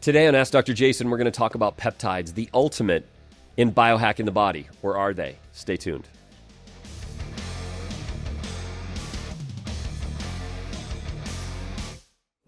Today on Ask Dr. Jason, we're going to talk about peptides, the ultimate in biohacking the body. Or are they? Stay tuned.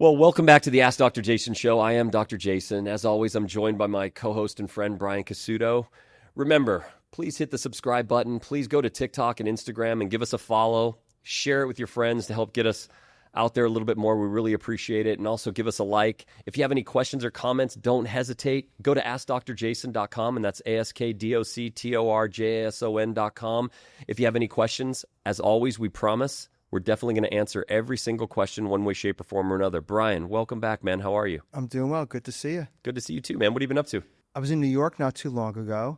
Well, welcome back to the Ask Dr. Jason show. I am Dr. Jason. As always, I'm joined by my co-host and friend, Brian Casuto. Remember, please hit the subscribe button. Please go to TikTok and Instagram and give us a follow. Share it with your friends to help get us out there a little bit more. We really appreciate it. And also give us a like. If you have any questions or comments, don't hesitate. Go to AskDrJason.com, and that's AskDoctorJason.com. If you have any questions, as always, we promise we're definitely going to answer every single question one way, shape, or form or another. Brian, welcome back, man. How are you? I'm doing well. Good to see you. Good to see you too, man. What have you been up to? I was in New York not too long ago.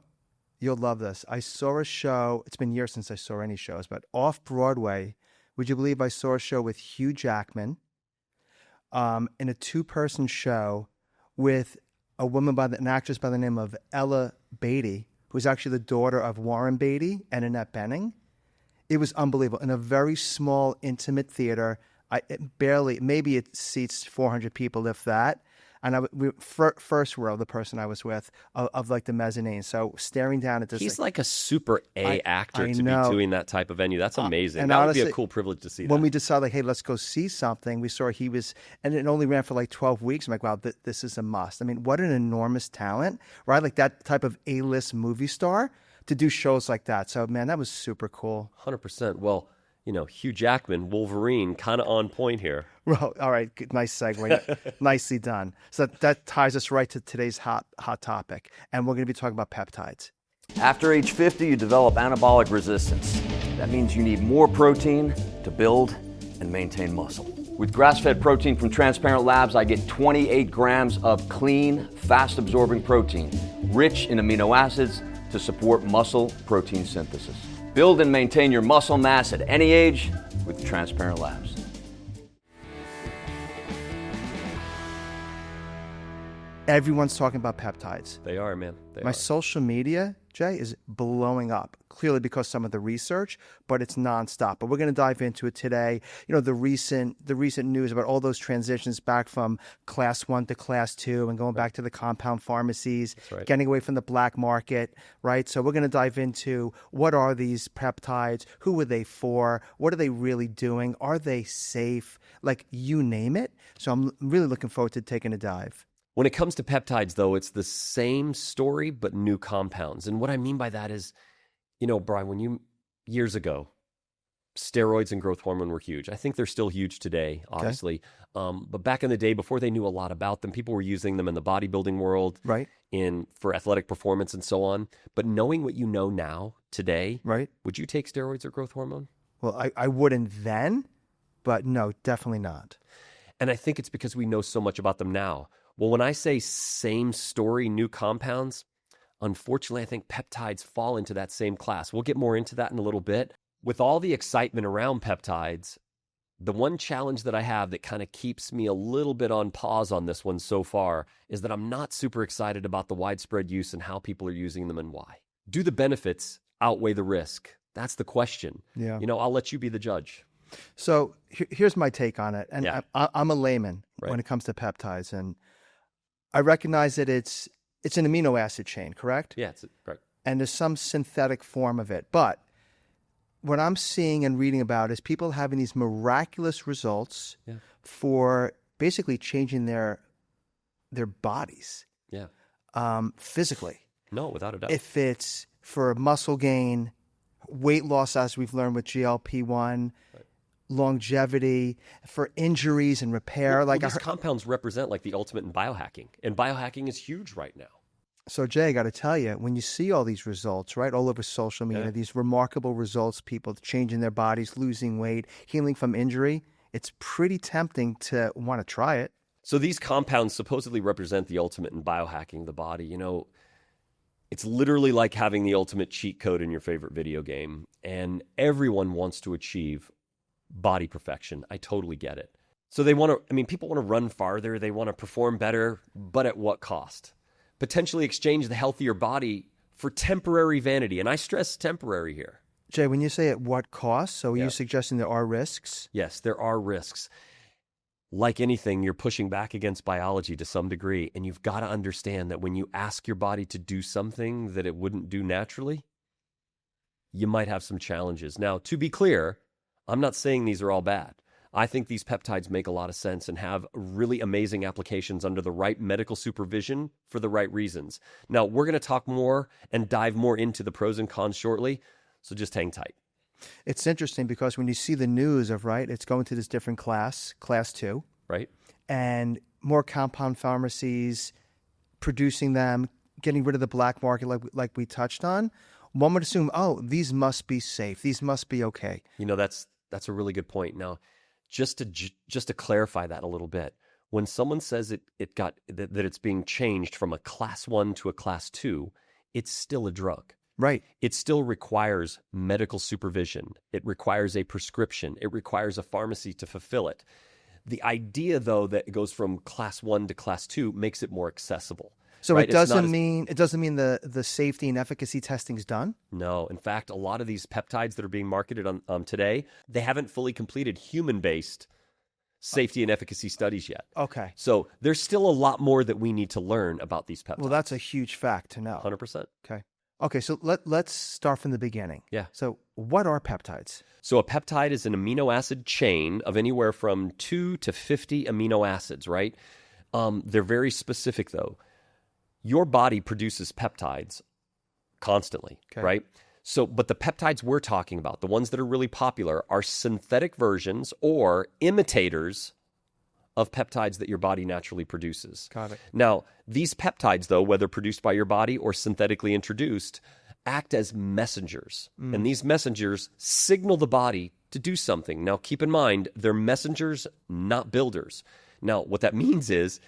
You'll love this. I saw a show. It's been years since I saw any shows, but off-Broadway, would you believe I saw a show with Hugh Jackman in a two-person show with a woman an actress by the name of Ella Beatty, who's actually the daughter of Warren Beatty and Annette Bening. It was unbelievable. In a very small, intimate theater, maybe it seats 400 people, if that. And first row, the person I was with, of like the mezzanine. So staring down at this. He's like a super actor to be doing that type of venue. That's amazing. And that honestly, would be a cool privilege to see. When we decided, like, hey, let's go see something, we saw he was, and it only ran for like 12 weeks. I'm like, wow, this is a must. I mean, what an enormous talent, right? Like that type of A-list movie star to do shows like that. So, man, that was super cool. 100%. Well, you know, Hugh Jackman, Wolverine, kind of on point here. Well, all right. Good, nice segue. Nicely done. So that ties us right to today's hot topic. And we're going to be talking about peptides. After age 50, you develop anabolic resistance. That means you need more protein to build and maintain muscle. With grass-fed protein from Transparent Labs, I get 28 grams of clean, fast-absorbing protein, rich in amino acids to support muscle protein synthesis. Build and maintain your muscle mass at any age with Transparent Labs. Everyone's talking about peptides. They are, man. My social media, Jay, is blowing up, clearly because some of the research, but it's nonstop. But we're going to dive into it today. You know, the recent news about all those transitions back from class 1 to class 2 and going back to the compound pharmacies, getting away from the black market, right? So we're going to dive into what are these peptides? Who are they for? What are they really doing? Are they safe? Like, you name it. So I'm really looking forward to taking a dive. When it comes to peptides, though, it's the same story, but new compounds. And what I mean by that is, you know, Brian, years ago, steroids and growth hormone were huge. I think they're still huge today, obviously. Okay. But back in the day, before they knew a lot about them, people were using them in the bodybuilding world, right? For athletic performance and so on. But knowing what you know now, today, right? Would you take steroids or growth hormone? Well, I wouldn't then, but no, definitely not. And I think it's because we know so much about them now. Well, when I say same story, new compounds, unfortunately, I think peptides fall into that same class. We'll get more into that in a little bit. With all the excitement around peptides, the one challenge that I have that kind of keeps me a little bit on pause on this one so far is that I'm not super excited about the widespread use and how people are using them and why. Do the benefits outweigh the risk? That's the question. Yeah. You know, I'll let you be the judge. So here's my take on it. And I'm a layman when it comes to peptides. And I recognize that it's an amino acid chain, correct? Yeah, it's correct. And there's some synthetic form of it. But what I'm seeing and reading about is people having these miraculous results for basically changing their bodies. Yeah. Physically. No, without a doubt. If it's for muscle gain, weight loss, as we've learned with GLP-1, longevity, for injuries and repair. Well, these compounds represent like the ultimate in biohacking. And biohacking is huge right now. So, Jay, I got to tell you, when you see all these results, right, all over social media, these remarkable results, people changing their bodies, losing weight, healing from injury, it's pretty tempting to want to try it. So these compounds supposedly represent the ultimate in biohacking the body. You know, it's literally like having the ultimate cheat code in your favorite video game. And everyone wants to achieve body perfection. I totally get it. So people want to run farther. They want to perform better, but at what cost? Potentially exchange the healthier body for temporary vanity. And I stress temporary here. Jay, when you say at what cost, so are you suggesting there are risks? Yes, there are risks. like anything, you're pushing back against biology to some degree, and you've got to understand that when you ask your body to do something that it wouldn't do naturally, you might have some challenges. Now, to be clear, I'm not saying these are all bad. I think these peptides make a lot of sense and have really amazing applications under the right medical supervision for the right reasons. Now, we're going to talk more and dive more into the pros and cons shortly, so just hang tight. It's interesting because when you see the news of, right, it's going to this different class 2. Right? And more compound pharmacies producing them, getting rid of the black market like we touched on, one would assume, oh, these must be safe. These must be okay. You know, that's a really good point. Now, just to clarify that a little bit, when someone says that it's being changed from a class 1 to a class 2, it's still a drug. Right. It still requires medical supervision. It requires a prescription. It requires a pharmacy to fulfill it. The idea, though, that it goes from class 1 to class 2 makes it more accessible. So right? it doesn't mean the safety and efficacy testing is done? No. In fact, a lot of these peptides that are being marketed on today, they haven't fully completed human-based safety and efficacy studies yet. Okay. So there's still a lot more that we need to learn about these peptides. Well, that's a huge fact to know. 100%. Okay, so let's start from the beginning. Yeah. So what are peptides? So a peptide is an amino acid chain of anywhere from 2 to 50 amino acids, right? They're very specific, though. Your body produces peptides constantly, right? So, but the peptides we're talking about, the ones that are really popular, are synthetic versions or imitators of peptides that your body naturally produces. Got it. Now, these peptides, though, whether produced by your body or synthetically introduced, act as messengers. And these messengers signal the body to do something. Now, keep in mind, they're messengers, not builders. Now, what that means is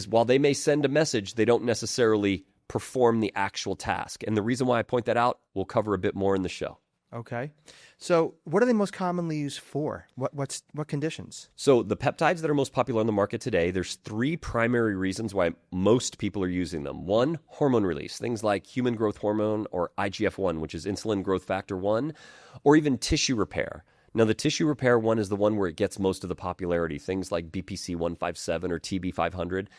while they may send a message, they don't necessarily perform the actual task. And the reason why I point that out, we'll cover a bit more in the show. Okay. So what are they most commonly used for? What conditions? So the peptides that are most popular on the market today, there's 3 primary reasons why most people are using them. 1, hormone release, things like human growth hormone or IGF-1, which is insulin growth factor 1, or even tissue repair. Now, the tissue repair one is the one where it gets most of the popularity, things like BPC 157 or TB 500,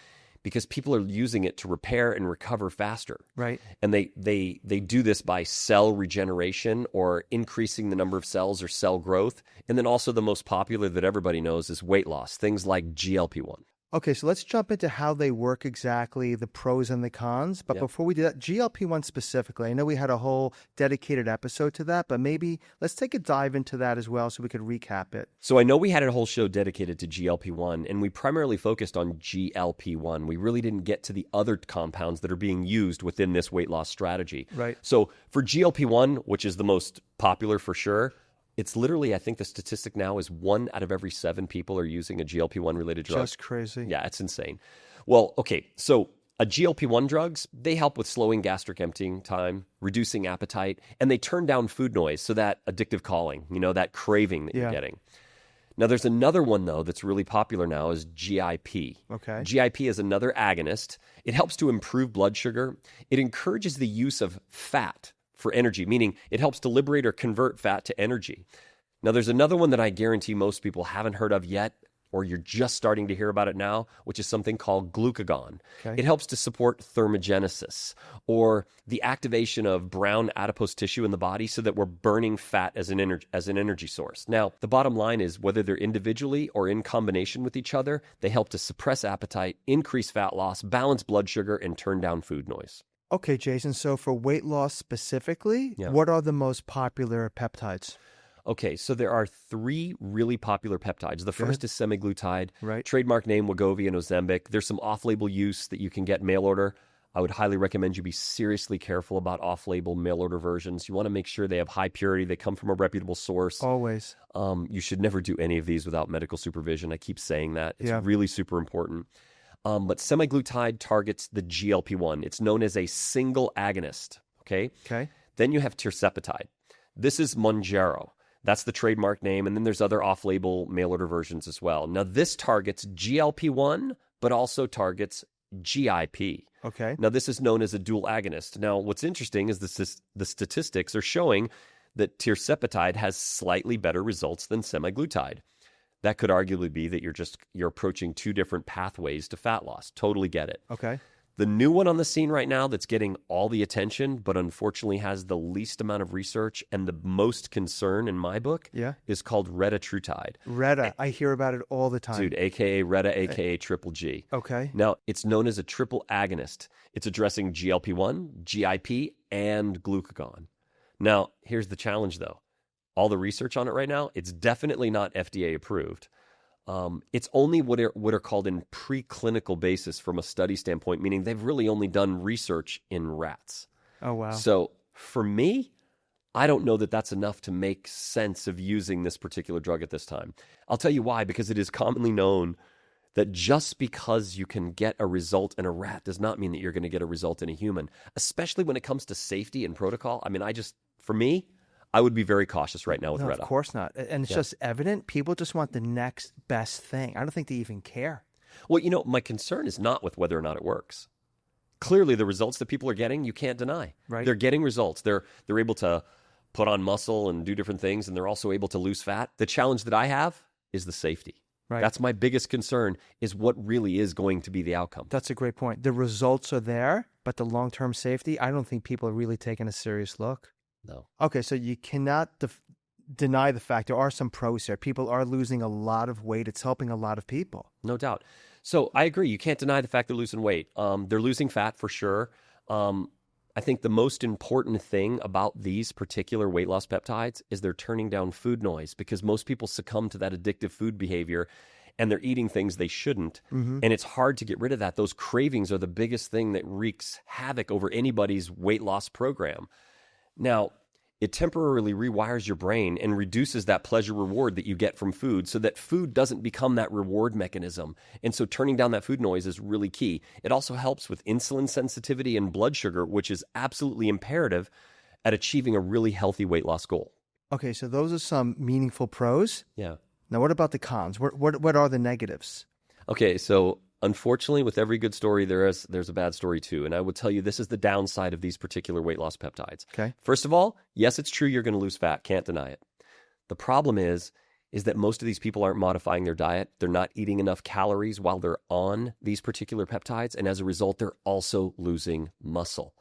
because people are using it to repair and recover faster. Right. And they do this by cell regeneration or increasing the number of cells or cell growth. And then also the most popular that everybody knows is weight loss, things like GLP-1. Okay, so let's jump into how they work exactly, the pros and the cons. But before we do that, GLP-1 specifically, I know we had a whole dedicated episode to that, but maybe let's take a dive into that as well so we could recap it. So I know we had a whole show dedicated to GLP-1, and we primarily focused on GLP-1. We really didn't get to the other compounds that are being used within this weight loss strategy. Right. So for GLP-1, which is the most popular for sure, it's literally, I think the statistic now is 1 out of every 7 people are using a GLP-1 related drug. Just crazy. Yeah, it's insane. Well, okay, so a GLP-1 drugs, they help with slowing gastric emptying time, reducing appetite, and they turn down food noise, so that addictive calling, that craving that you're getting. Now, there's another one, though, that's really popular now is GIP. Okay. GIP is another agonist. It helps to improve blood sugar. It encourages the use of fat for energy, meaning it helps to liberate or convert fat to energy. Now, there's another one that I guarantee most people haven't heard of yet, or you're just starting to hear about it now, which is something called glucagon. Okay. It helps to support thermogenesis, or the activation of brown adipose tissue in the body so that we're burning fat as an energy source. Now, the bottom line is whether they're individually or in combination with each other, they help to suppress appetite, increase fat loss, balance blood sugar, and turn down food noise. Okay, Jason, so for weight loss specifically, what are the most popular peptides? Okay, so there are 3 really popular peptides. The first is semaglutide, right? Trademark name Wegovy and Ozempic. There's some off-label use that you can get mail order. I would highly recommend you be seriously careful about off-label mail order versions. You want to make sure they have high purity, they come from a reputable source. Always. You should never do any of these without medical supervision. I keep saying that. It's really super important. But semaglutide targets the GLP-1. It's known as a single agonist, okay? Then you have tirzepatide. This is Mounjaro. That's the trademark name, and then there's other off-label mail-order versions as well. Now, this targets GLP-1, but also targets GIP. Okay. Now, this is known as a dual agonist. Now, what's interesting is the statistics are showing that tirzepatide has slightly better results than semaglutide. that could arguably be that you're approaching two different pathways to fat loss. Totally get it. Okay. The new one on the scene right now that's getting all the attention, but unfortunately has the least amount of research and the most concern in my book, is called retatrutide. Reta, I hear about it all the time. Dude, aka Reta, aka Triple G. Okay. Now, it's known as a triple agonist. It's addressing GLP-1, GIP, and glucagon. Now, here's the challenge, though. All the research on it right now, it's definitely not FDA approved. It's only what are called in preclinical basis from a study standpoint, meaning they've really only done research in rats. Oh, wow. So for me, I don't know that that's enough to make sense of using this particular drug at this time. I'll tell you why, because it is commonly known that just because you can get a result in a rat does not mean that you're going to get a result in a human, especially when it comes to safety and protocol. I mean, for me, I would be very cautious right now with Reta. Of course not. And it's just evident. People just want the next best thing. I don't think they even care. Well, my concern is not with whether or not it works. Clearly, the results that people are getting, you can't deny. Right. They're getting results. They're able to put on muscle and do different things, and they're also able to lose fat. The challenge that I have is the safety. Right. That's my biggest concern, is what really is going to be the outcome. That's a great point. The results are there, but the long-term safety, I don't think people are really taking a serious look. No. Okay, so you cannot deny the fact there are some pros here. People are losing a lot of weight. It's helping a lot of people. No doubt. So I agree. You can't deny the fact they're losing weight. They're losing fat for sure. I think the most important thing about these particular weight loss peptides is they're turning down food noise, because most people succumb to that addictive food behavior and they're eating things they shouldn't. Mm-hmm. And it's hard to get rid of that. Those cravings are the biggest thing that wreaks havoc over anybody's weight loss program. Now, it temporarily rewires your brain and reduces that pleasure reward that you get from food, so that food doesn't become that reward mechanism. And so turning down that food noise is really key. It also helps with insulin sensitivity and blood sugar, which is absolutely imperative at achieving a really healthy weight loss goal. Okay, so those are some meaningful pros. Yeah. Now, what about the cons? What are the negatives? Okay, so unfortunately, with every good story, there's a bad story too. And I would tell you this is the downside of these particular weight loss peptides. Okay. First of all, yes, it's true you're going to lose fat. Can't deny it. The problem is that most of these people aren't modifying their diet. They're not eating enough calories while they're on these particular peptides. And as a result, they're also losing muscle.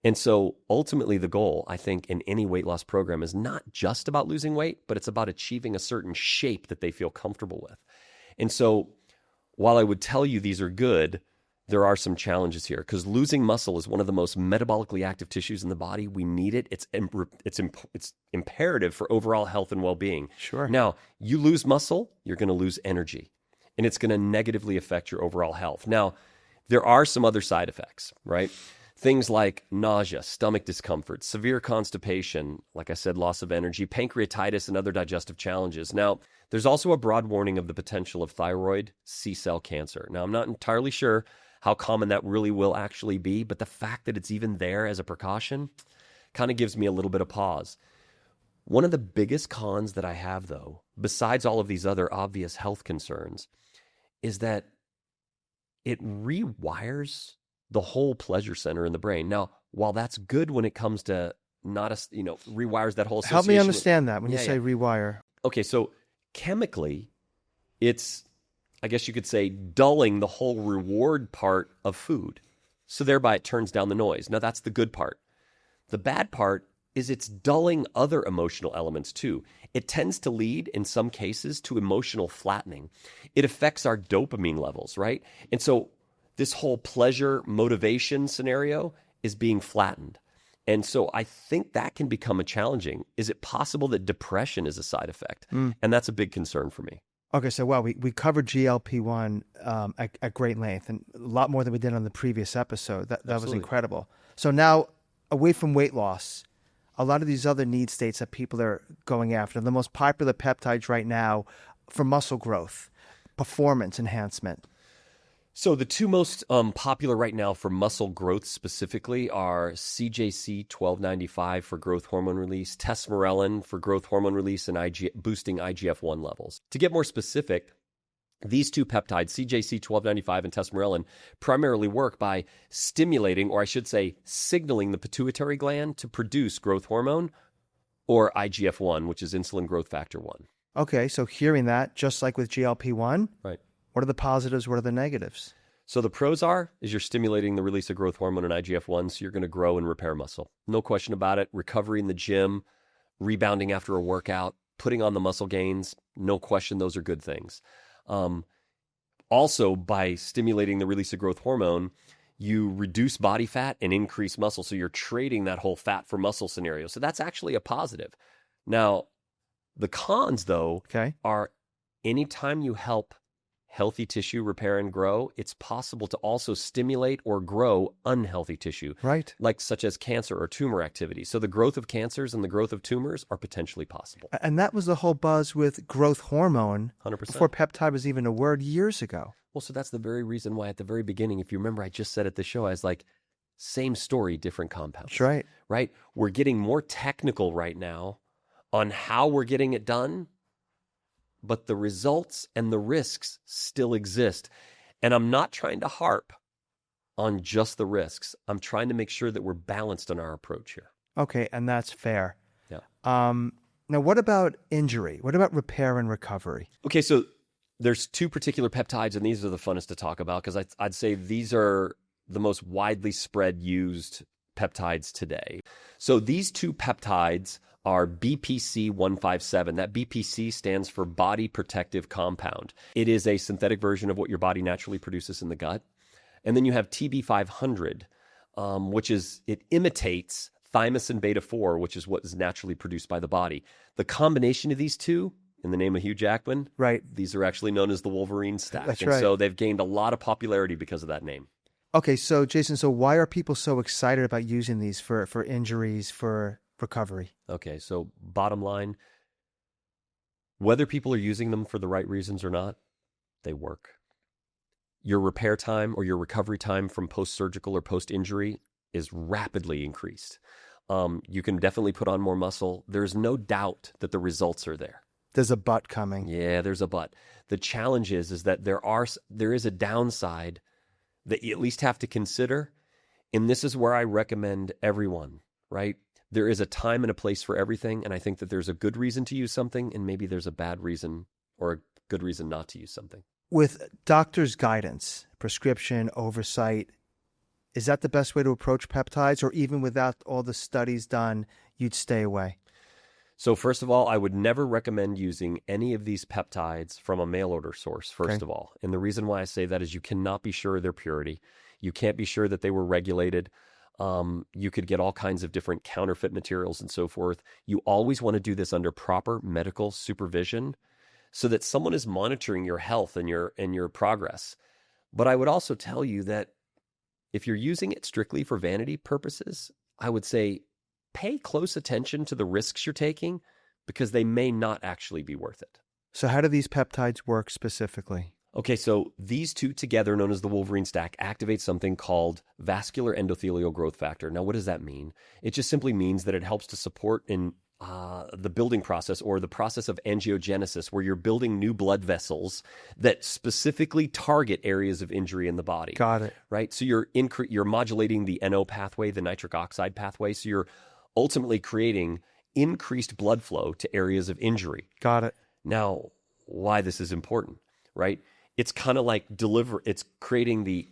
And so ultimately the goal, I think, in any weight loss program is not just about losing weight, but it's about achieving a certain shape that they feel comfortable with. And so while I would tell you these are good, there are some challenges here, because losing muscle is one of the most metabolically active tissues in the body. We need it. It's imperative for overall health and well-being. Sure. Now, you lose muscle, you're going to lose energy, and it's going to negatively affect your overall health. Now, there are some other side effects, right? Things like nausea, stomach discomfort, severe constipation, like I said, loss of energy, pancreatitis, and other digestive challenges. Now, there's also a broad warning of the potential of thyroid C-cell cancer. Now, I'm not entirely sure how common that really will actually be, but the fact that it's even there as a precaution kind of gives me a little bit of pause. One of the biggest cons that I have, though, besides all of these other obvious health concerns, is that it rewires the whole pleasure center in the brain. Now, while that's good when it comes to rewires that whole association. Help me understand that when you say rewire. Okay, so chemically, it's, I guess you could say, dulling the whole reward part of food. So thereby it turns down the noise. Now, that's the good part. The bad part is it's dulling other emotional elements too. It tends to lead, in some cases, to emotional flattening. It affects our dopamine levels, right? And so this whole pleasure motivation scenario is being flattened. And so I think that can become challenging. Is it possible that depression is a side effect? And that's a big concern for me. Okay, so we covered GLP-1 at great length, and a lot more than we did on the previous episode. That was incredible. So now, away from weight loss, a lot of these other need states that people are going after, the most popular peptides right now for muscle growth, performance enhancement. So the two most popular right now for muscle growth specifically are CJC 1295 for growth hormone release, testosterone for growth hormone release, and boosting IGF-1 levels. To get more specific, these two peptides, CJC 1295 and testosterone, primarily work by stimulating, or I should say signaling, the pituitary gland to produce growth hormone, or IGF-1, which is insulin growth factor 1. Okay, so hearing that, just like with GLP-1, Right. what are the positives? What are the negatives? So the pros is you're stimulating the release of growth hormone and IGF-1, so you're going to grow and repair muscle. No question about it. Recovery in the gym, rebounding after a workout, putting on the muscle gains, no question those are good things. Also, by stimulating the release of growth hormone, you reduce body fat and increase muscle. So you're trading that whole fat for muscle scenario. So that's actually a positive. Now, the cons, though, Okay. are anytime you help healthy tissue repair and grow, it's possible to also stimulate or grow unhealthy tissue, Right. like such as cancer or tumor activity. So the growth of cancers and the growth of tumors are potentially possible. And that was the whole buzz with growth hormone 100%. before peptide was even a word years ago. Well, so that's the very reason why at the very beginning, if you remember, I just said at the show, I was like, same story, different compounds. That's right. Right? We're getting more technical right now on how we're getting it done, but the results and the risks still exist. And I'm not trying to harp on just the risks. I'm trying to make sure that we're balanced in our approach here. Okay, and that's fair. Yeah. Now, what about injury? What about repair and recovery? Okay, so there's two particular peptides, and these are the funnest to talk about because I'd say these are the most widely spread used peptides today. So these two peptides are BPC 157. That BPC stands for body protective compound. It is a synthetic version of what your body naturally produces in the gut. And then you have TB 500, which it imitates thymosin beta 4, which is what is naturally produced by the body. The combination of these two, in the name of Hugh Jackman, Right. these are actually known as the Wolverine stack. That's and right. so they've gained a lot of popularity because of that name. Okay, so Jason, so why are people so excited about using these for injuries, for recovery? Okay, so bottom line, whether people are using them for the right reasons or not, they work. Your repair time or your recovery time from post-surgical or post-injury is rapidly increased. You can definitely put on more muscle. There's no doubt that the results are there. There's a but coming. Yeah, there's a but. The challenge is that there is a downside that you at least have to consider, and this is where I recommend everyone, right? There is a time and a place for everything, and I think that there's a good reason to use something, and maybe there's a bad reason or a good reason not to use something. With doctor's guidance, prescription, oversight, is that the best way to approach peptides? Or even without all the studies done, you'd stay away? So first of all, I would never recommend using any of these peptides from a mail order source, first Okay. of all. And the reason why I say that is you cannot be sure of their purity. You can't be sure that they were regulated. You could get all kinds of different counterfeit materials and so forth. You always want to do this under proper medical supervision so that someone is monitoring your health and your progress. But I would also tell you that if you're using it strictly for vanity purposes, I would say pay close attention to the risks you're taking because they may not actually be worth it. So how do these peptides work specifically? Okay, so these two together, known as the Wolverine stack, activate something called vascular endothelial growth factor. Now, what does that mean? It just simply means that it helps to support in the building process or the process of angiogenesis, where you're building new blood vessels that specifically target areas of injury in the body. Got it. Right? So you're modulating the NO pathway, the nitric oxide pathway. So you're ultimately creating increased blood flow to areas of injury. Got it. Now, why this is important, right? It's kind of like it's creating the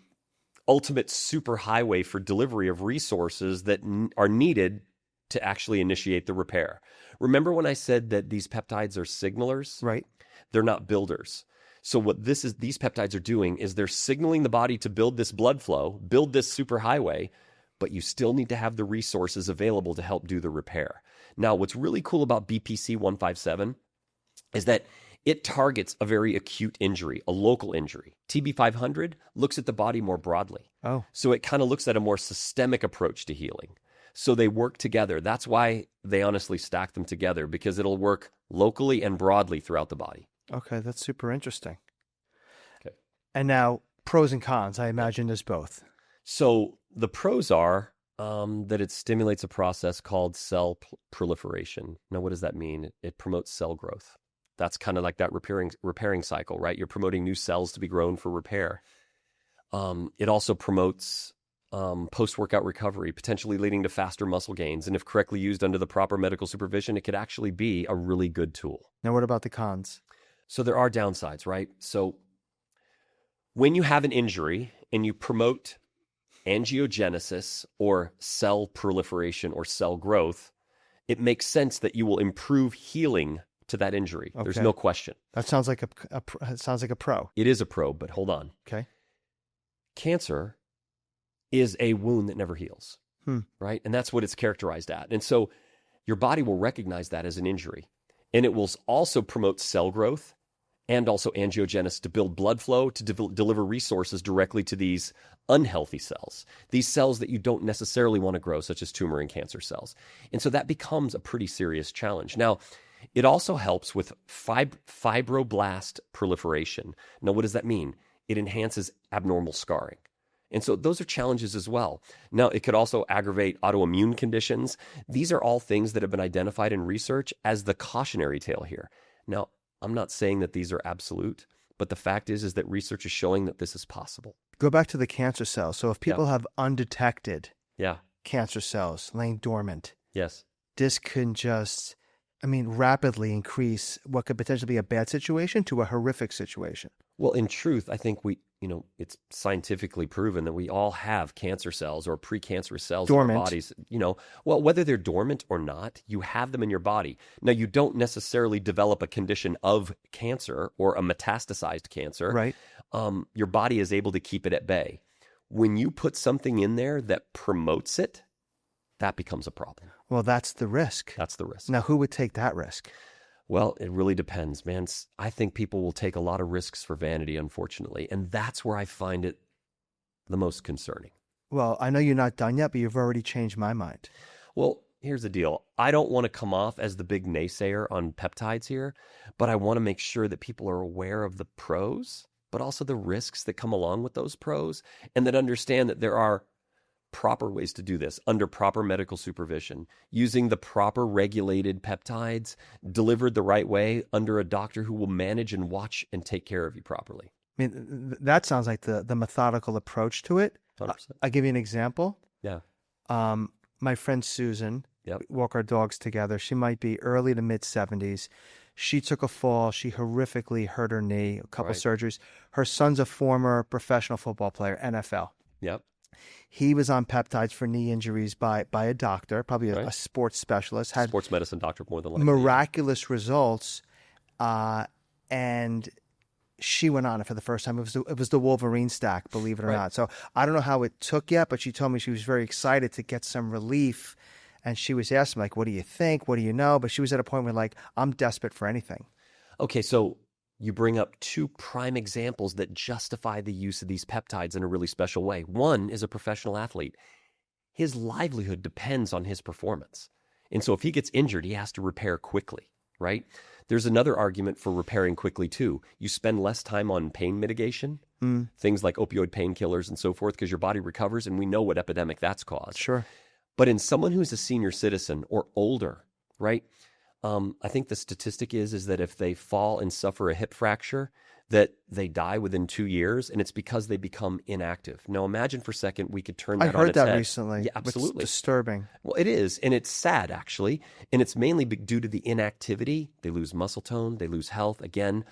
ultimate superhighway for delivery of resources that are needed to actually initiate the repair. Remember when I said that these peptides are signalers? Right. They're not builders. So what these peptides are doing is they're signaling the body to build this blood flow, build this superhighway, but you still need to have the resources available to help do the repair. Now, what's really cool about BPC 157 is that it targets a very acute injury, a local injury. TB 500 looks at the body more broadly. Oh. So it kind of looks at a more systemic approach to healing. So they work together. That's why they honestly stack them together, because it'll work locally and broadly throughout the body. Okay, that's super interesting. Okay. And now, pros and cons. I imagine there's both. So the pros are that it stimulates a process called cell proliferation. Now, what does that mean? It promotes cell growth. That's kind of like that repairing cycle, right? You're promoting new cells to be grown for repair. It also promotes post-workout recovery, potentially leading to faster muscle gains. And if correctly used under the proper medical supervision, it could actually be a really good tool. Now, what about the cons? So there are downsides, right? So when you have an injury and you promote angiogenesis or cell proliferation or cell growth, it makes sense that you will improve healing to that injury. Okay. There's no question. That sounds like it sounds like a pro. It is a pro, but hold on. Okay. Cancer is a wound that never heals, right? And that's what it's characterized at. And so your body will recognize that as an injury. And it will also promote cell growth and also angiogenesis to build blood flow, to deliver resources directly to these unhealthy cells, these cells that you don't necessarily want to grow, such as tumor and cancer cells. And so that becomes a pretty serious challenge. Now, it also helps with fibroblast proliferation. Now, what does that mean? It enhances abnormal scarring. And so those are challenges as well. Now, it could also aggravate autoimmune conditions. These are all things that have been identified in research as the cautionary tale here. Now, I'm not saying that these are absolute, but the fact is that research is showing that this is possible. Go back to the cancer cells. So if people have undetected cancer cells laying dormant, this can just, rapidly increase what could potentially be a bad situation to a horrific situation. Well, in truth, I think it's scientifically proven that we all have cancer cells or precancerous cells dormant. in our bodies. Well, whether they're dormant or not, you have them in your body. Now, you don't necessarily develop a condition of cancer or a metastasized cancer. Right. Your body is able to keep it at bay. When you put something in there that promotes it, that becomes a problem. Well, that's the risk. That's the risk. Now, who would take that risk? Well, it really depends, man. I think people will take a lot of risks for vanity, unfortunately. And that's where I find it the most concerning. Well, I know you're not done yet, but you've already changed my mind. Well, here's the deal. I don't want to come off as the big naysayer on peptides here, but I want to make sure that people are aware of the pros, but also the risks that come along with those pros, and that understand that there are proper ways to do this under proper medical supervision, using the proper regulated peptides, delivered the right way under a doctor who will manage and watch and take care of you properly. That sounds like the methodical approach to it. 100%. I'll give you an example. Yeah. My friend Susan, we walk our dogs together. She might be early to mid 70s. She took a fall. She horrifically hurt her knee, a couple surgeries. Her son's a former professional football player, NFL. Yep. He was on peptides for knee injuries by a doctor, probably a sports specialist. Had sports medicine doctor more than likely. Miraculous results, and she went on it for the first time. It was the Wolverine stack, believe it or not. So I don't know how it took yet, but she told me she was very excited to get some relief. And she was asking, like, what do you think? What do you know? But she was at a point where, like, I'm desperate for anything. Okay, so you bring up two prime examples that justify the use of these peptides in a really special way. One is a professional athlete. His livelihood depends on his performance. And so if he gets injured, he has to repair quickly, right? There's another argument for repairing quickly too. You spend less time on pain mitigation, things like opioid painkillers and so forth, because your body recovers, and we know what epidemic that's caused. Sure. But in someone who's a senior citizen or older, right? I think the statistic is that if they fall and suffer a hip fracture, that they die within 2 years, and it's because they become inactive. Now, imagine for a second we could turn that on its head. I heard that recently. Yeah, absolutely. It's disturbing. Well, it is, and it's sad, actually, and it's mainly due to the inactivity. They lose muscle tone. They lose health. Again,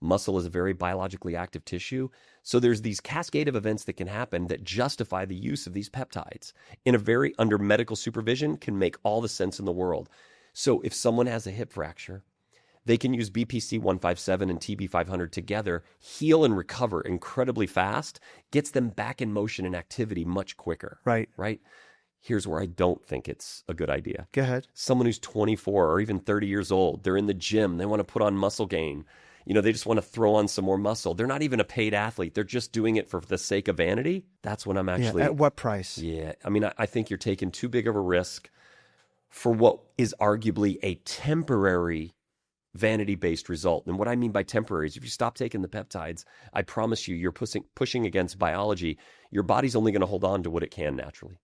muscle is a very biologically active tissue. So there's these cascade of events that can happen that justify the use of these peptides in a very, under medical supervision, can make all the sense in the world. So if someone has a hip fracture, they can use BPC 157 and TB 500 together, heal and recover incredibly fast, gets them back in motion and activity much quicker. Right. Here's where I don't think it's a good idea. Go ahead. Someone who's 24 or even 30 years old, they're in the gym, they want to put on muscle gain. They just want to throw on some more muscle. They're not even a paid athlete. They're just doing it for the sake of vanity. That's when I'm actually... At what price? Yeah. I think you're taking too big of a risk for what is arguably a temporary vanity-based result. And what I mean by temporary is if you stop taking the peptides, I promise you, you're pushing against biology. Your body's only going to hold on to what it can naturally.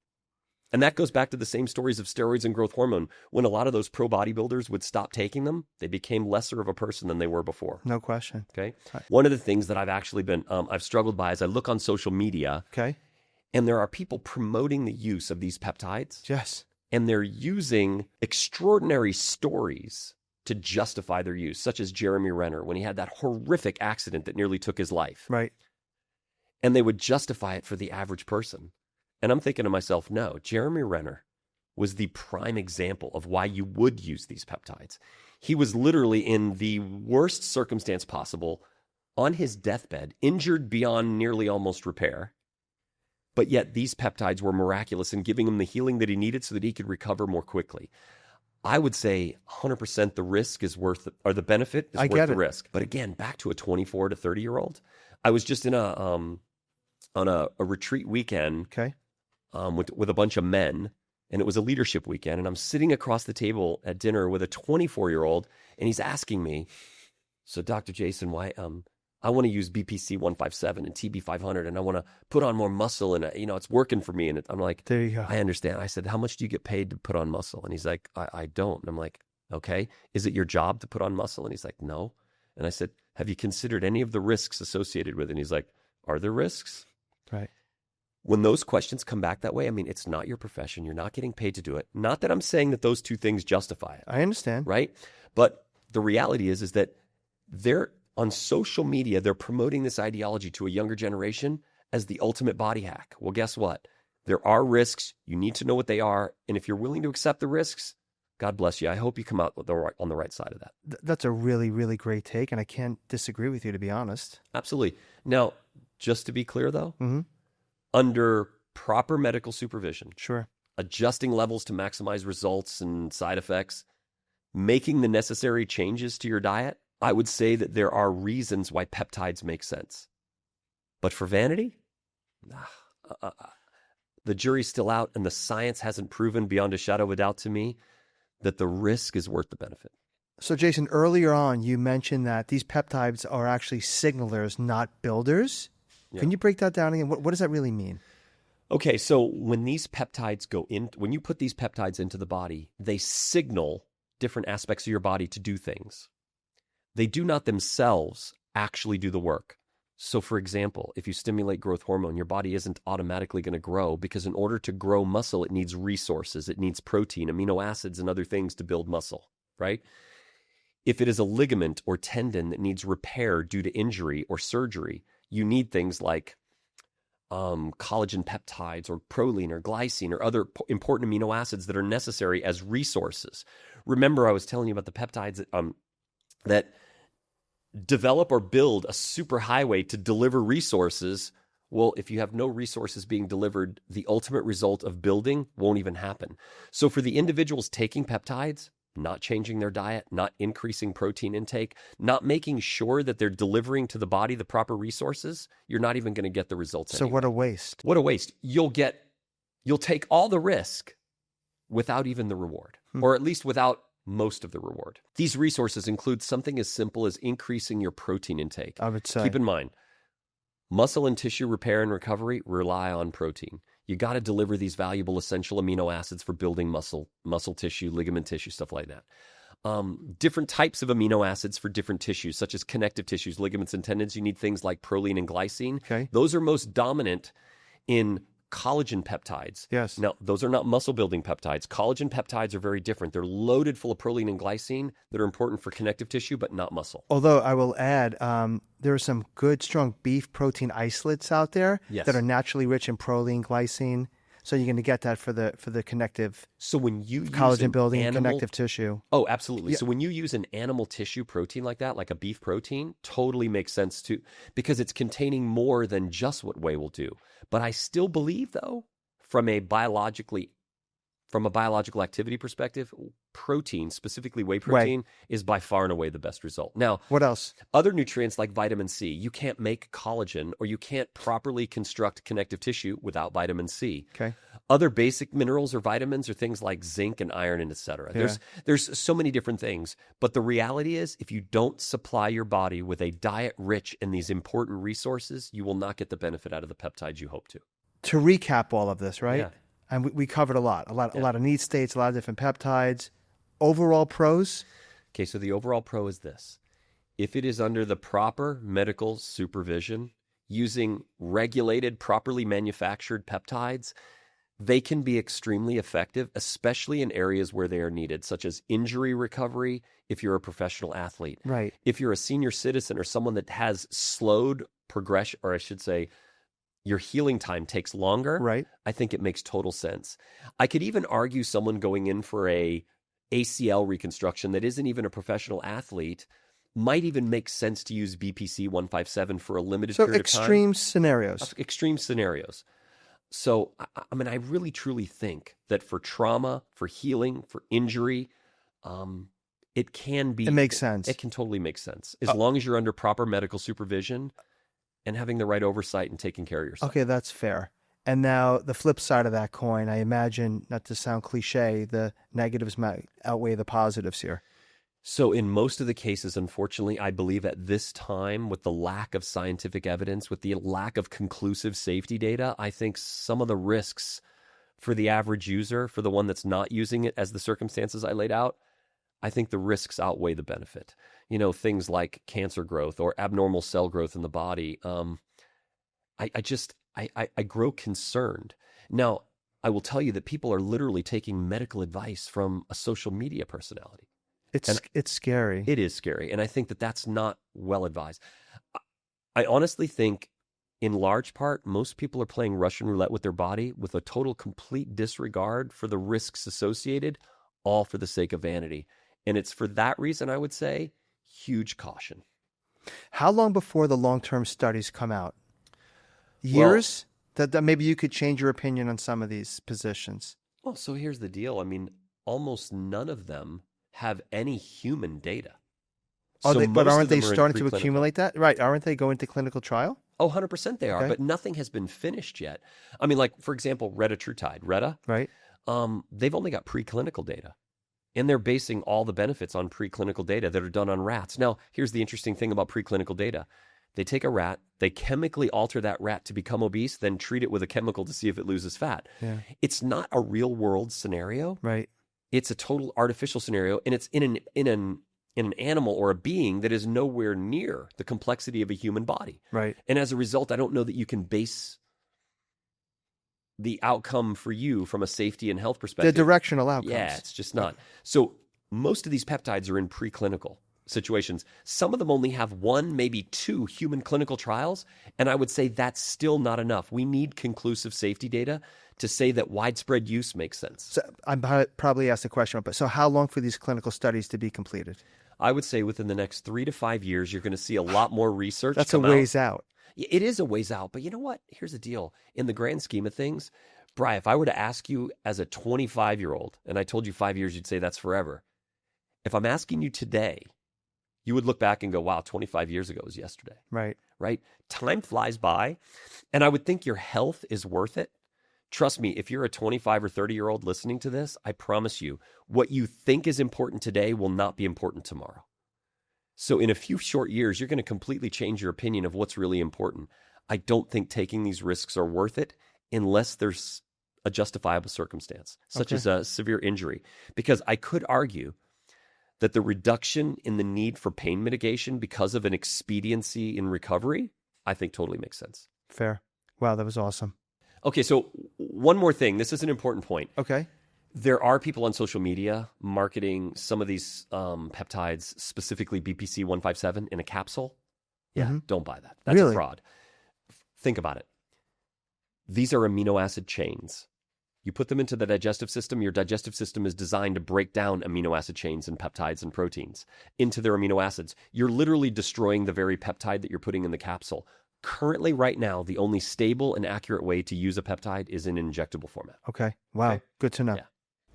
And that goes back to the same stories of steroids and growth hormone. When a lot of those pro bodybuilders would stop taking them, they became lesser of a person than they were before. No question. Okay. One of the things that I've actually been, I've struggled by is I look on social media. Okay. And there are people promoting the use of these peptides. Yes. And they're using extraordinary stories to justify their use, such as Jeremy Renner when he had that horrific accident that nearly took his life. Right. And they would justify it for the average person. And I'm thinking to myself, no, Jeremy Renner was the prime example of why you would use these peptides. He was literally in the worst circumstance possible, on his deathbed, injured beyond nearly almost repair. But yet these peptides were miraculous in giving him the healing that he needed so that he could recover more quickly. I would say 100% the risk is worth, or the benefit is worth the risk. But again, back to a 24 to 30-year-old. I was just in on a retreat weekend with a bunch of men, and it was a leadership weekend. And I'm sitting across the table at dinner with a 24-year-old, and he's asking me, so Dr. Jason, why I want to use BPC 157 and TB 500, and I want to put on more muscle, and it's working for me. And I'm like, there you go. I understand. I said, how much do you get paid to put on muscle? And he's like, I don't. And I'm like, okay, is it your job to put on muscle? And he's like, no. And I said, have you considered any of the risks associated with it? And he's like, are there risks? Right. When those questions come back that way, I mean, it's not your profession. You're not getting paid to do it. Not that I'm saying that those two things justify it. I understand. Right? But the reality is that they're on social media, they're promoting this ideology to a younger generation as the ultimate body hack. Well, guess what? There are risks. You need to know what they are. And if you're willing to accept the risks, God bless you. I hope you come out on the right side of that. That's a really, really great take, and I can't disagree with you, to be honest. Absolutely. Now, just to be clear, though, under proper medical supervision, sure, adjusting levels to maximize results and side effects, making the necessary changes to your diet, I would say that there are reasons why peptides make sense. But for vanity, the jury's still out, and the science hasn't proven beyond a shadow of a doubt to me that the risk is worth the benefit. So, Jason, earlier on, you mentioned that these peptides are actually signalers, not builders. Yeah. Can you break that down again? What does that really mean? Okay, so when these peptides when you put these peptides into the body, they signal different aspects of your body to do things. They do not themselves actually do the work. So, for example, if you stimulate growth hormone, your body isn't automatically going to grow, because in order to grow muscle, it needs resources. It needs protein, amino acids, and other things to build muscle, right? If it is a ligament or tendon that needs repair due to injury or surgery, you need things like collagen peptides or proline or glycine or other important amino acids that are necessary as resources. Remember, I was telling you about the peptides that develop or build a superhighway to deliver resources. Well, if you have no resources being delivered, the ultimate result of building won't even happen. So for the individuals taking peptides, not changing their diet, not increasing protein intake, not making sure that they're delivering to the body the proper resources, you're not even going to get the results. So anyway. What a waste. What a waste. You'll take all the risk without even the reward, or at least without most of the reward. These resources include something as simple as increasing your protein intake. I would say. Keep in mind, muscle and tissue repair and recovery rely on protein. You got to deliver these valuable essential amino acids for building muscle tissue, ligament tissue, stuff like that. Different types of amino acids for different tissues, such as connective tissues, ligaments and tendons. You need things like proline and glycine. Okay. Those are most dominant in collagen peptides. Yes. Now, those are not muscle-building peptides. Collagen peptides are very different. They're loaded full of proline and glycine that are important for connective tissue, but not muscle. Although I will add, there are some good, strong beef protein isolates out there that are naturally rich in proline, glycine. So you're going to get that for the connective. So when you use collagen building connective tissue. Oh, absolutely. Yeah. So when you use an animal tissue protein like that, like a beef protein, totally makes sense too, because it's containing more than just what whey will do. But I still believe, though, from a biological activity perspective, protein, specifically whey protein, is by far and away the best result. Now, what else? Other nutrients like vitamin C. You can't make collagen, or you can't properly construct connective tissue without vitamin C. Okay. Other basic minerals or vitamins are things like zinc and iron and et cetera. Yeah. There's so many different things. But the reality is, if you don't supply your body with a diet rich in these important resources, you will not get the benefit out of the peptides you hope to. To recap all of this, right? Yeah. And we covered a lot of need states, a lot of different peptides. Overall pros? Okay, so the overall pro is this. If it is under the proper medical supervision, using regulated, properly manufactured peptides, they can be extremely effective, especially in areas where they are needed, such as injury recovery if you're a professional athlete. Right. If you're a senior citizen or someone that has slowed progression, or I should say, your healing time takes longer, Right. I think it makes total sense. I could even argue someone going in for a ACL reconstruction that isn't even a professional athlete might even make sense to use BPC 157 for a limited period of time. Extreme scenarios. Extreme scenarios. So, I mean, I really truly think that for trauma, for healing, for injury, it can be... It makes sense. It can totally make sense. As long as you're under proper medical supervision and having the right oversight and taking care of yourself. Okay, that's fair. And now the flip side of that coin, I imagine, not to sound cliche, the negatives might outweigh the positives here. So in most of the cases, unfortunately, I believe at this time, with the lack of scientific evidence, with the lack of conclusive safety data, I think some of the risks for the average user, for the one that's not using it as the circumstances I laid out, I think the risks outweigh the benefit. You know, things like cancer growth or abnormal cell growth in the body. I grow concerned. Now, I will tell you that people are literally taking medical advice from a social media personality. It's scary. It is scary. And I think that that's not well advised. I honestly think in large part, most people are playing Russian roulette with their body with a total complete disregard for the risks associated, all for the sake of vanity. And it's for that reason, I would say, huge caution. How long before the long-term studies come out? Years? Well, that maybe you could change your opinion on some of these positions. Well, so here's the deal. I mean, almost none of them have any human data. But aren't they starting to accumulate that? Right. Aren't they going to clinical trial? Oh, 100% they are, Okay. but nothing has been finished yet. I mean, like, for example, retatrutide, Reta, Right. they've only got preclinical data. And they're basing all the benefits on preclinical data that are done on rats. Now, here's the interesting thing about preclinical data. They take a rat, they chemically alter that rat to become obese, then treat it with a chemical to see if it loses fat. Yeah. It's not a real world scenario. Right. It's a total artificial scenario, and it's in an animal or a being that is nowhere near the complexity of a human body. Right. And as a result, I don't know that you can base the outcome for you from a safety and health perspective. The directional outcomes. Yeah, it's just not. So most of these peptides are in preclinical situations. Some of them only have 1, maybe 2 human clinical trials, and I would say that's still not enough. We need conclusive safety data to say that widespread use makes sense. So I'm probably asked the question, but so how long for these clinical studies to be completed? I would say within the next 3 to 5 years, you're going to see a lot more research. That's a ways out. It is a ways out, but you know what? Here's the deal. In the grand scheme of things, Bri, if I were to ask you as a 25-year-old, and I told you 5 years, you'd say that's forever. If I'm asking you today, you would look back and go, wow, 25 years ago was yesterday. Right. Right? Time flies by, and I would think your health is worth it. Trust me, if you're a 25 or 30-year-old listening to this, I promise you, what you think is important today will not be important tomorrow. So in a few short years, you're going to completely change your opinion of what's really important. I don't think taking these risks are worth it unless there's a justifiable circumstance, such as a severe injury. Because I could argue that the reduction in the need for pain mitigation because of an expediency in recovery, I think totally makes sense. Fair. Wow, that was awesome. Okay, so one more thing. This is an important point. Okay. There are people on social media marketing some of these peptides, specifically BPC 157, in a capsule. Yeah, Don't buy that. That's Really? a fraud. Think about it. These are amino acid chains. You put them into the digestive system. Your digestive system is designed to break down amino acid chains and peptides and proteins into their amino acids. You're literally destroying the very peptide that you're putting in the capsule. Currently, right now, the only stable and accurate way to use a peptide is in injectable format. Okay. Wow. Okay. Good to know. Yeah.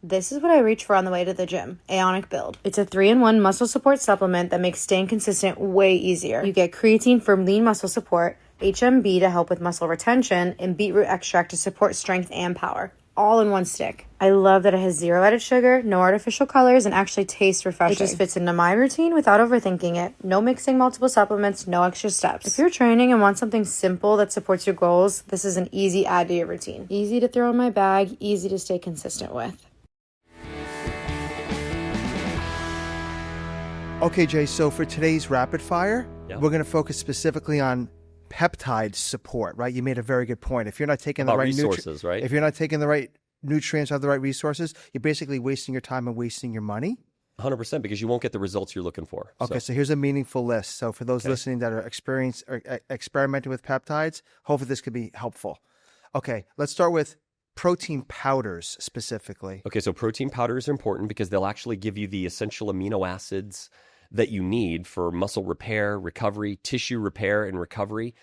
This is what I reach for on the way to the gym, Aonic Build. It's a 3-in-1 muscle support supplement that makes staying consistent way easier. You get creatine for lean muscle support, HMB to help with muscle retention, and beetroot extract to support strength and power. All in one stick. I love that it has 0 added sugar, no artificial colors, and actually tastes refreshing. It just fits into my routine without overthinking it. No mixing multiple supplements, no extra steps. If you're training and want something simple that supports your goals, this is an easy add to your routine. Easy to throw in my bag, easy to stay consistent with. Okay, Jay, so for today's rapid fire, Yeah. we're going to focus specifically on peptide support, right? You made a very good point. If you're not taking the About right resources, right? if you're not taking the right nutrients or the right resources, you're basically wasting your time and wasting your money. 100%, because you won't get the results you're looking for. Okay, so here's a meaningful list. So for those listening that are experimenting with peptides, hopefully this could be helpful. Okay, let's start with protein powders specifically. Okay, so protein powders are important because they'll actually give you the essential amino acids that you need for muscle repair, recovery, tissue repair, and recovery.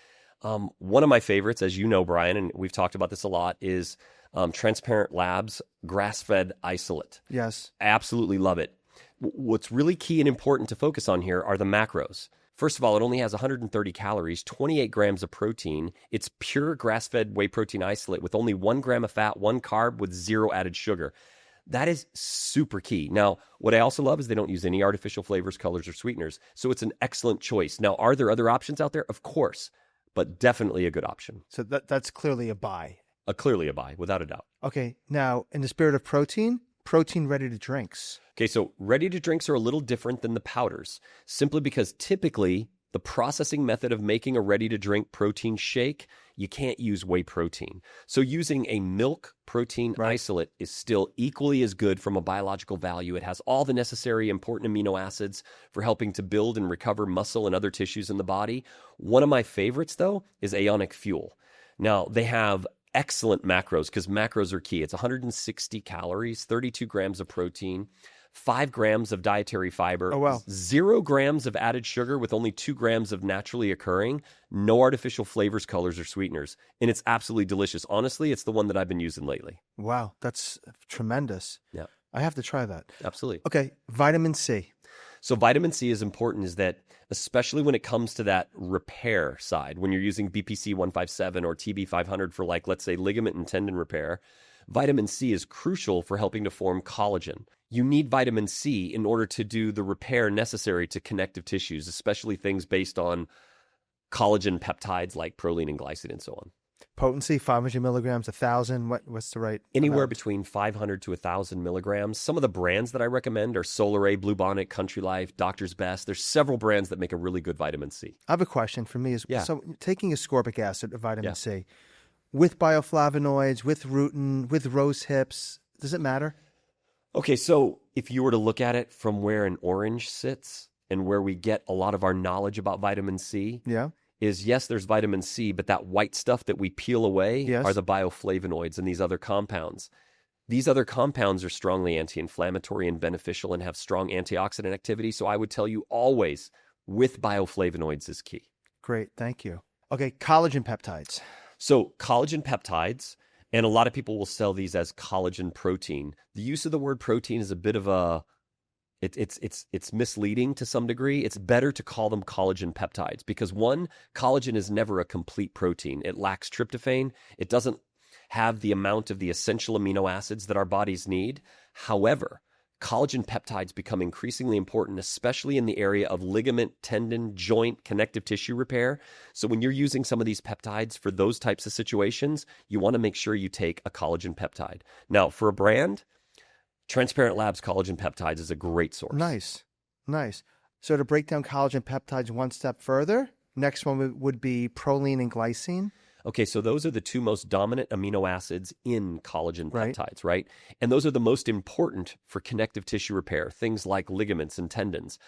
One of my favorites, as you know, Brian, and we've talked about this a lot, is Transparent Labs grass-fed isolate. Yes. I absolutely love it. What's really key and important to focus on here are the macros. First of all, it only has 130 calories, 28 grams of protein. It's pure grass-fed whey protein isolate with only 1 gram of fat, 1 carb with 0 added sugar. That is super key. Now, what I also love is they don't use any artificial flavors, colors, or sweeteners. So it's an excellent choice. Now, are there other options out there? Of course, but definitely a good option. So that's clearly a buy. Clearly a buy, without a doubt. Okay, now in the spirit of protein ready to drinks. Okay, so ready to drinks are a little different than the powders, simply because typically the processing method of making a ready to drink protein shake, you can't use whey protein. So using a milk protein isolate is still equally as good from a biological value. It has all the necessary important amino acids for helping to build and recover muscle and other tissues in the body. One of my favorites, though, is Aonic Fuel. Now, they have excellent macros because macros are key. It's 160 calories, 32 grams of protein, 5 grams of dietary fiber, 0 grams of added sugar with only 2 grams of naturally occurring, no artificial flavors, colors, or sweeteners. And it's absolutely delicious. Honestly, it's the one that I've been using lately. Wow, that's tremendous. Yeah. I have to try that. Absolutely. Okay, vitamin C. So vitamin C is important, is that especially when it comes to that repair side, when you're using BPC 157 or TB 500 for, like, let's say ligament and tendon repair, vitamin C is crucial for helping to form collagen. You need vitamin C in order to do the repair necessary to connective tissues, especially things based on collagen peptides like proline and glycine and so on. Potency, 500 milligrams, 1,000. What's the right? Anywhere amount? between 500 to 1,000 milligrams. Some of the brands that I recommend are Solar, Bluebonnet, Country Life, Doctor's Best. There's several brands that make a really good vitamin C. I have a question for me. Yeah. So taking ascorbic acid of vitamin C with bioflavonoids, with rutin, with rose hips, does it matter? Okay, so if you were to look at it from where an orange sits and where we get a lot of our knowledge about vitamin C, is yes, there's vitamin C, but that white stuff that we peel away are the bioflavonoids and these other compounds. These other compounds are strongly anti-inflammatory and beneficial and have strong antioxidant activity. So I would tell you always with bioflavonoids is key. Great, thank you. Okay, collagen peptides. So collagen peptides, and a lot of people will sell these as collagen protein. The use of the word protein is a bit of a It's misleading to some degree. It's better to call them collagen peptides because, one, collagen is never a complete protein. It lacks tryptophan. It doesn't have the amount of the essential amino acids that our bodies need. However, collagen peptides become increasingly important, especially in the area of ligament, tendon, joint, connective tissue repair. So when you're using some of these peptides for those types of situations, you want to make sure you take a collagen peptide. Now, for a brand, Transparent Labs collagen peptides is a great source. Nice. So to break down collagen peptides one step further, next one would be proline and glycine. Okay, so those are the two most dominant amino acids in collagen peptides, right? And those are the most important for connective tissue repair, things like ligaments and tendons.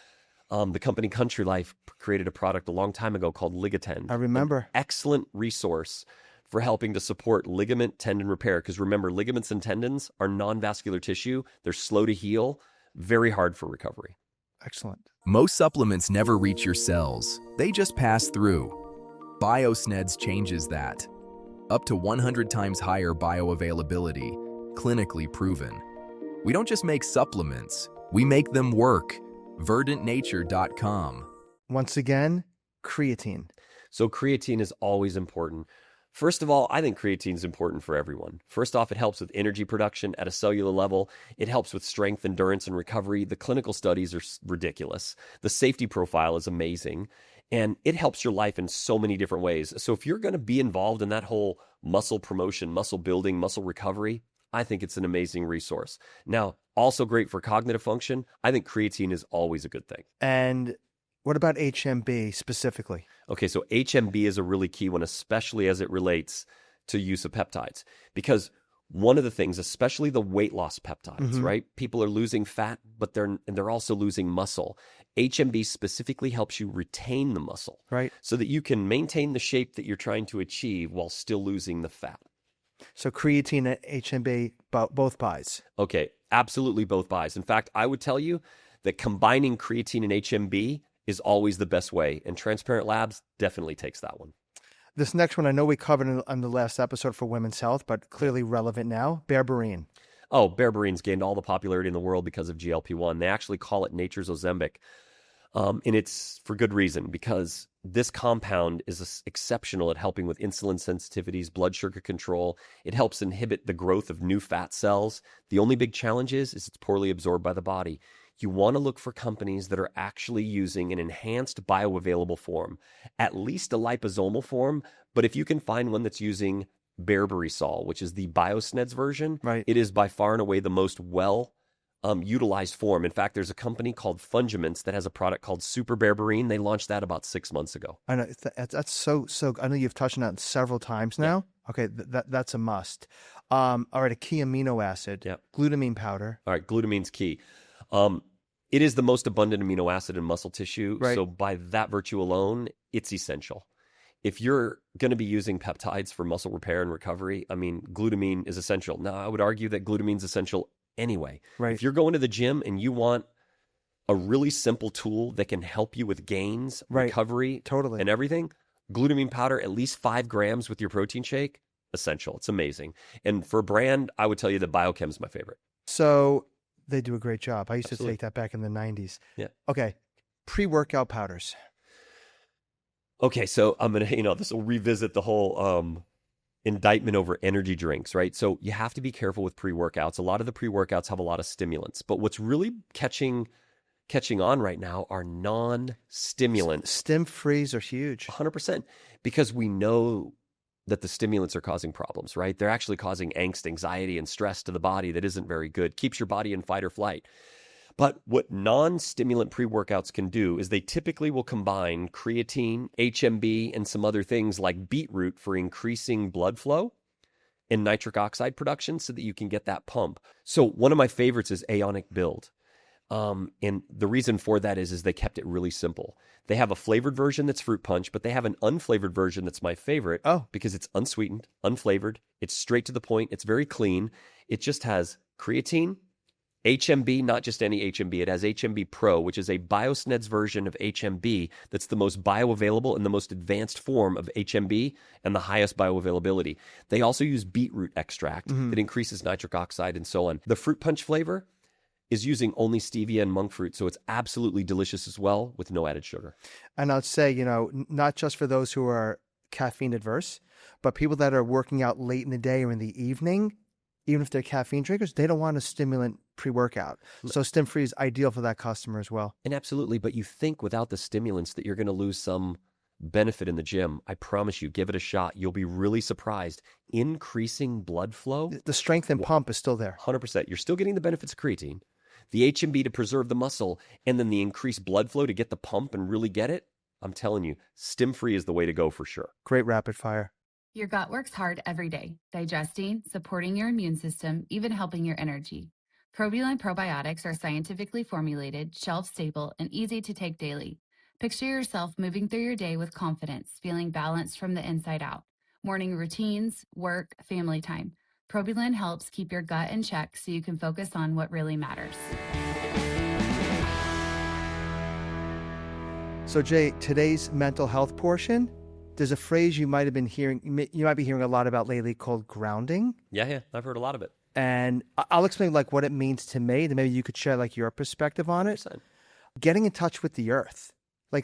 The company Country Life created a product a long time ago called Ligatend. I remember. An excellent resource for helping to support ligament tendon repair. Because remember, ligaments and tendons are non-vascular tissue. They're slow to heal, very hard for recovery. Excellent. Most supplements never reach your cells. They just pass through. BioSneds changes that. Up to 100 times higher bioavailability, clinically proven. We don't just make supplements, we make them work. VerdantNature.com. Once again, creatine. So creatine is always important. First of all, I think creatine is important for everyone. First off, it helps with energy production at a cellular level. It helps with strength, endurance, and recovery. The clinical studies are ridiculous. The safety profile is amazing. And it helps your life in so many different ways. So if you're going to be involved in that whole muscle promotion, muscle building, muscle recovery, I think it's an amazing resource. Now, also great for cognitive function. I think creatine is always a good thing. And What about HMB specifically? Okay, so HMB is a really key one, especially as it relates to use of peptides. Because one of the things, especially the weight loss peptides, right? People are losing fat, but they're also losing muscle. HMB specifically helps you retain the muscle, Right. so that you can maintain the shape that you're trying to achieve while still losing the fat. So creatine and HMB, both buys. Okay, absolutely both buys. In fact, I would tell you that combining creatine and HMB is always the best way, and Transparent Labs definitely takes that one. This next one, I know we covered on the last episode for women's health, but clearly relevant now, berberine. Oh, berbeриne's gained all the popularity in the world because of GLP-1. They actually call it nature's Ozempic. And it's for good reason, because this compound is exceptional at helping with insulin sensitivities, blood sugar control. It helps inhibit the growth of new fat cells. The only big challenge is it's poorly absorbed by the body. You want to look for companies that are actually using an enhanced bioavailable form, at least a liposomal form. But if you can find one that's using berberisol, which is the Biosneds version, Right. it is by far and away the most utilized form. In fact, there's a company called Fungiments that has a product called Super Berberine. They launched that about 6 months ago. I know that's so. I know you've touched on that several times now. Okay, that's a must. All right, a key amino acid, glutamine powder. All right, glutamine's key. It is the most abundant amino acid in muscle tissue. Right. So by that virtue alone, it's essential. If you're going to be using peptides for muscle repair and recovery, I mean, glutamine is essential. Now, I would argue that glutamine's essential anyway. Right. If you're going to the gym and you want a really simple tool that can help you with gains, recovery, Totally. and everything, glutamine powder, at least 5 grams with your protein shake, essential. It's amazing. And for a brand, I would tell you that Biochem's my favorite. So they do a great job. I used Absolutely. to take that back in the 90s. Yeah. Okay, pre-workout powders. Okay, so I'm going to, this will revisit the whole indictment over energy drinks, right? So you have to be careful with pre-workouts. A lot of the pre-workouts have a lot of stimulants, but what's really catching on right now are non-stimulants. Stim-frees are huge. 100%, because we know that the stimulants are causing problems, right? They're actually causing angst, anxiety, and stress to the body that isn't very good, keeps your body in fight or flight. But what non-stimulant pre-workouts can do is they typically will combine creatine, HMB, and some other things like beetroot for increasing blood flow and nitric oxide production so that you can get that pump. So one of my favorites is Aonic Build. And the reason for that is they kept it really simple. They have a flavored version that's fruit punch, but they have an unflavored version that's my favorite because it's unsweetened, unflavored. It's straight to the point. It's very clean. It just has creatine, HMB, not just any HMB. It has HMB Pro, which is a Biosneds version of HMB that's the most bioavailable and the most advanced form of HMB and the highest bioavailability. They also use beetroot extract that increases nitric oxide and so on. The fruit punch flavor is using only stevia and monk fruit, so it's absolutely delicious as well with no added sugar. And I'd say, not just for those who are caffeine adverse, but people that are working out late in the day or in the evening, even if they're caffeine drinkers, they don't want a stimulant pre-workout. So Stim-Free is ideal for that customer as well. And absolutely, but you think without the stimulants that you're going to lose some benefit in the gym. I promise you, give it a shot. You'll be really surprised. Increasing blood flow. The strength and pump is still there. 100%. You're still getting the benefits of creatine, the HMB to preserve the muscle, and then the increased blood flow to get the pump and really get it. I'm telling you, Stim-Free is the way to go for sure. Great rapid fire. Your gut works hard every day, digesting, supporting your immune system, even helping your energy. Probuline probiotics are scientifically formulated, shelf-stable, and easy to take daily. Picture yourself moving through your day with confidence, feeling balanced from the inside out. Morning routines, work, family time. Probuline helps keep your gut in check so you can focus on what really matters. So Jay, today's mental health portion, there's a phrase you might be hearing a lot about lately called grounding. Yeah, I've heard a lot of it. And I'll explain what it means to me, and maybe you could share your perspective on it. 100%. Getting in touch with the earth,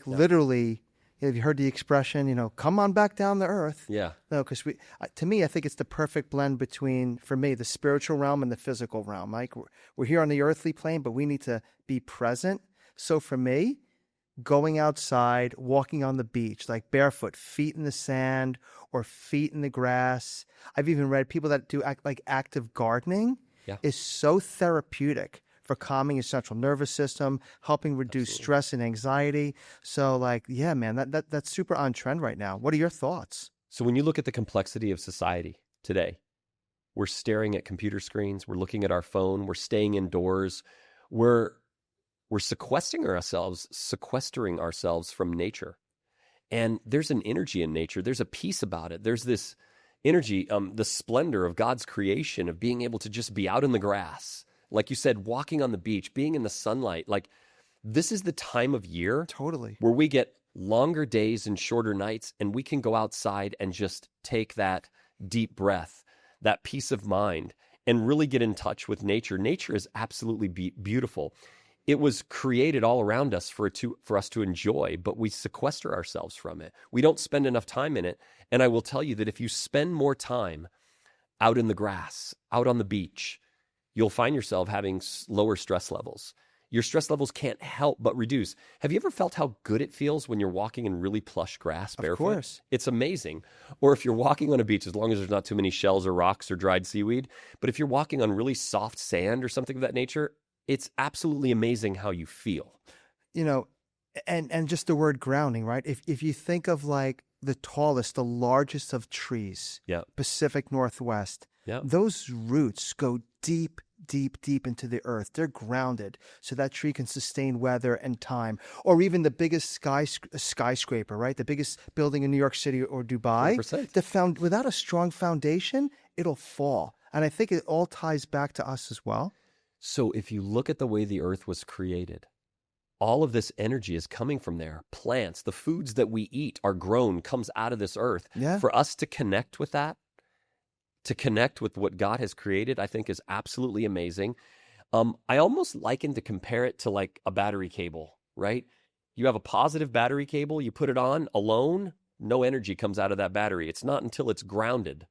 literally. Have you heard the expression, come on back down to earth? Yeah. No, because to me, I think it's the perfect blend between, for me, the spiritual realm and the physical realm. We're here on the earthly plane, but we need to be present. So for me, going outside, walking on the beach, barefoot, feet in the sand or feet in the grass. I've even read people that do active gardening is so therapeutic for calming your central nervous system, helping reduce stress and anxiety. So like, yeah, man, that's super on trend right now. What are your thoughts? So when you look at the complexity of society today, we're staring at computer screens, we're looking at our phone, we're staying indoors, we're sequestering ourselves from nature. And there's an energy in nature. There's a peace about it. There's this energy, the splendor of God's creation, of being able to just be out in the grass. Like you said, walking on the beach, being in the sunlight. Like, this is the time of year Totally. where we get longer days and shorter nights, and we can go outside and just take that deep breath, that peace of mind, and really get in touch with nature. Nature is absolutely beautiful. It was created all around us for us to enjoy, but we sequester ourselves from it. We don't spend enough time in it. And I will tell you that if you spend more time out in the grass, out on the beach, you'll find yourself having lower stress levels. Your stress levels can't help but reduce. Have you ever felt how good it feels when you're walking in really plush grass barefoot? Of course. It's amazing. Or if you're walking on a beach, as long as there's not too many shells or rocks or dried seaweed, but if you're walking on really soft sand or something of that nature, it's absolutely amazing how you feel. You know, and just the word grounding, right? If you think of like the tallest, the largest of trees, Yeah. Pacific Northwest, Yeah. those roots go deep, deep, deep into the earth. They're grounded so that tree can sustain weather and time. Or even the biggest skyscraper, right? The biggest building in New York City or Dubai. 100%. Without a strong foundation, it'll fall. And I think it all ties back to us as well. So if you look at the way the earth was created, all of this energy is coming from there. Plants, the foods that we eat are grown, comes out of this earth. Yeah. For us to connect with that, to connect with what God has created, I think is absolutely amazing. I almost liken to compare it to like a battery cable, right? You have a positive battery cable, you put it on alone, no energy comes out of that battery. It's not until it's grounded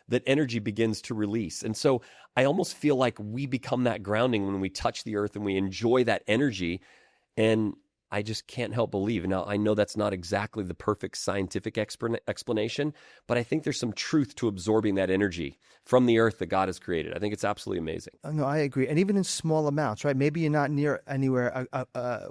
that energy begins to release. And so I almost feel like we become that grounding when we touch the earth and we enjoy that energy. And I just can't help believe. Now, I know that's not exactly the perfect scientific explanation, but I think there's some truth to absorbing that energy from the earth that God has created. I think it's absolutely amazing. No, I agree. And even in small amounts, right? Maybe you're not near anywhere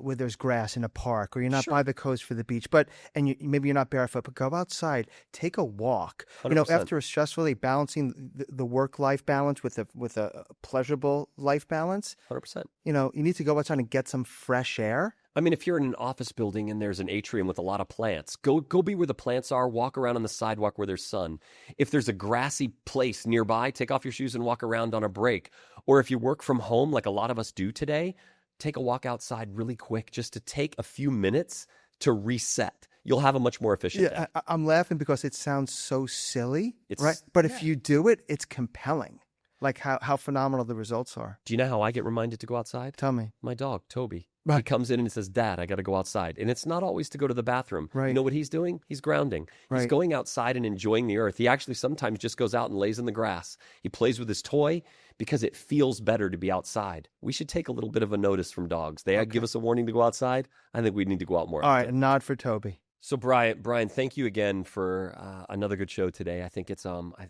where there's grass in a park, or you're not by the coast for the beach, maybe you're not barefoot, but go outside, take a walk. 100%. You know, after a stressful day, balancing the work-life balance with a pleasurable life balance. 100%. You know, you need to go outside and get some fresh air. I mean, if you're in an office building and there's an atrium with a lot of plants, go be where the plants are, walk around on the sidewalk where there's sun. If there's a grassy place nearby, take off your shoes and walk around on a break. Or if you work from home like a lot of us do today, take a walk outside really quick just to take a few minutes to reset. You'll have a much more efficient day. I'm laughing because it sounds so silly, right? But if you do it, it's compelling, like how phenomenal the results are. Do you know how I get reminded to go outside? Tell me. My dog, Toby. Right. He comes in and says, Dad, I got to go outside. And it's not always to go to the bathroom. Right. You know what he's doing? He's grounding. He's Right. going outside and enjoying the earth. He actually sometimes just goes out and lays in the grass. He plays with his toy because it feels better to be outside. We should take a little bit of a notice from dogs. They give us a warning to go outside. I think we need to go out more. All right, a nod for Toby. So Brian, thank you again for another good show today. I think it's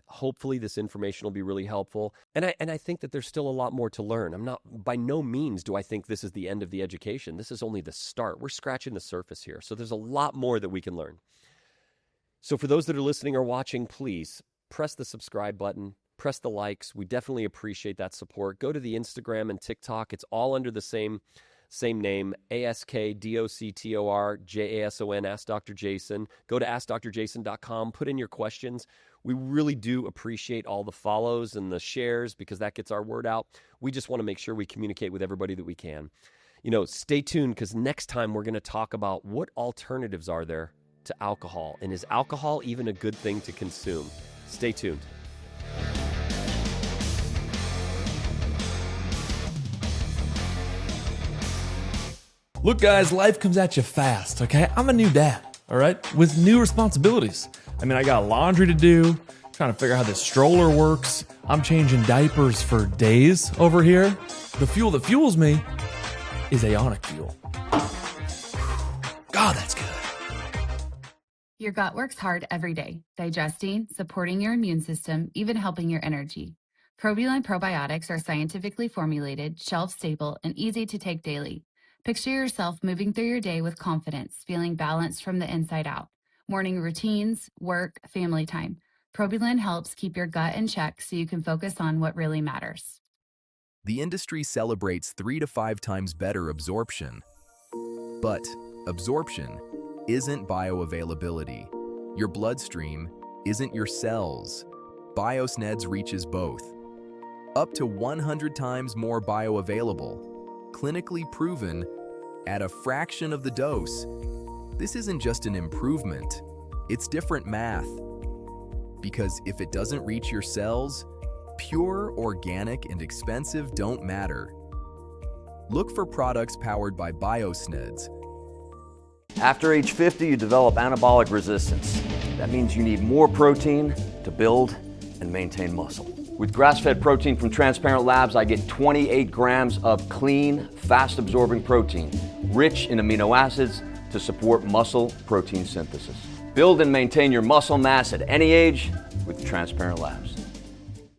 hopefully this information will be really helpful, and I think that there's still a lot more to learn. By no means do I think this is the end of the education. This is only the start. We're scratching the surface here, so there's a lot more that we can learn. So for those that are listening or watching, please press the subscribe button, press the likes. We definitely appreciate that support. Go to the Instagram and TikTok. It's all under the same name, AskDoctorJason, Ask Dr. Jason. Go to AskDrJason.com, put in your questions. We really do appreciate all the follows and the shares because that gets our word out. We just want to make sure we communicate with everybody that we can. You know, stay tuned because next time we're going to talk about what alternatives are there to alcohol, and is alcohol even a good thing to consume? Stay tuned. Look, guys, life comes at you fast, okay? I'm a new dad, all right? With new responsibilities. I mean, I got laundry to do, trying to figure out how this stroller works. I'm changing diapers for days over here. The fuel that fuels me is Aonic fuel. God, that's good. Your gut works hard every day, digesting, supporting your immune system, even helping your energy. ProBuline probiotics are scientifically formulated, shelf-stable, and easy to take daily. Picture yourself moving through your day with confidence, feeling balanced from the inside out. Morning routines, work, family time. ProBuline helps keep your gut in check so you can focus on what really matters. The industry celebrates 3 to 5 times better absorption. But absorption isn't bioavailability. Your bloodstream isn't your cells. Biosneds reaches both. Up to 100 times more bioavailable, clinically proven at a fraction of the dose. This isn't just an improvement, it's different math. Because if it doesn't reach your cells, pure, organic, and expensive don't matter. Look for products powered by Biosneds. After age 50, you develop anabolic resistance. That means you need more protein to build and maintain muscle. With grass-fed protein from Transparent Labs, I get 28 grams of clean, fast-absorbing protein, rich in amino acids to support muscle protein synthesis. Build and maintain your muscle mass at any age with Transparent Labs.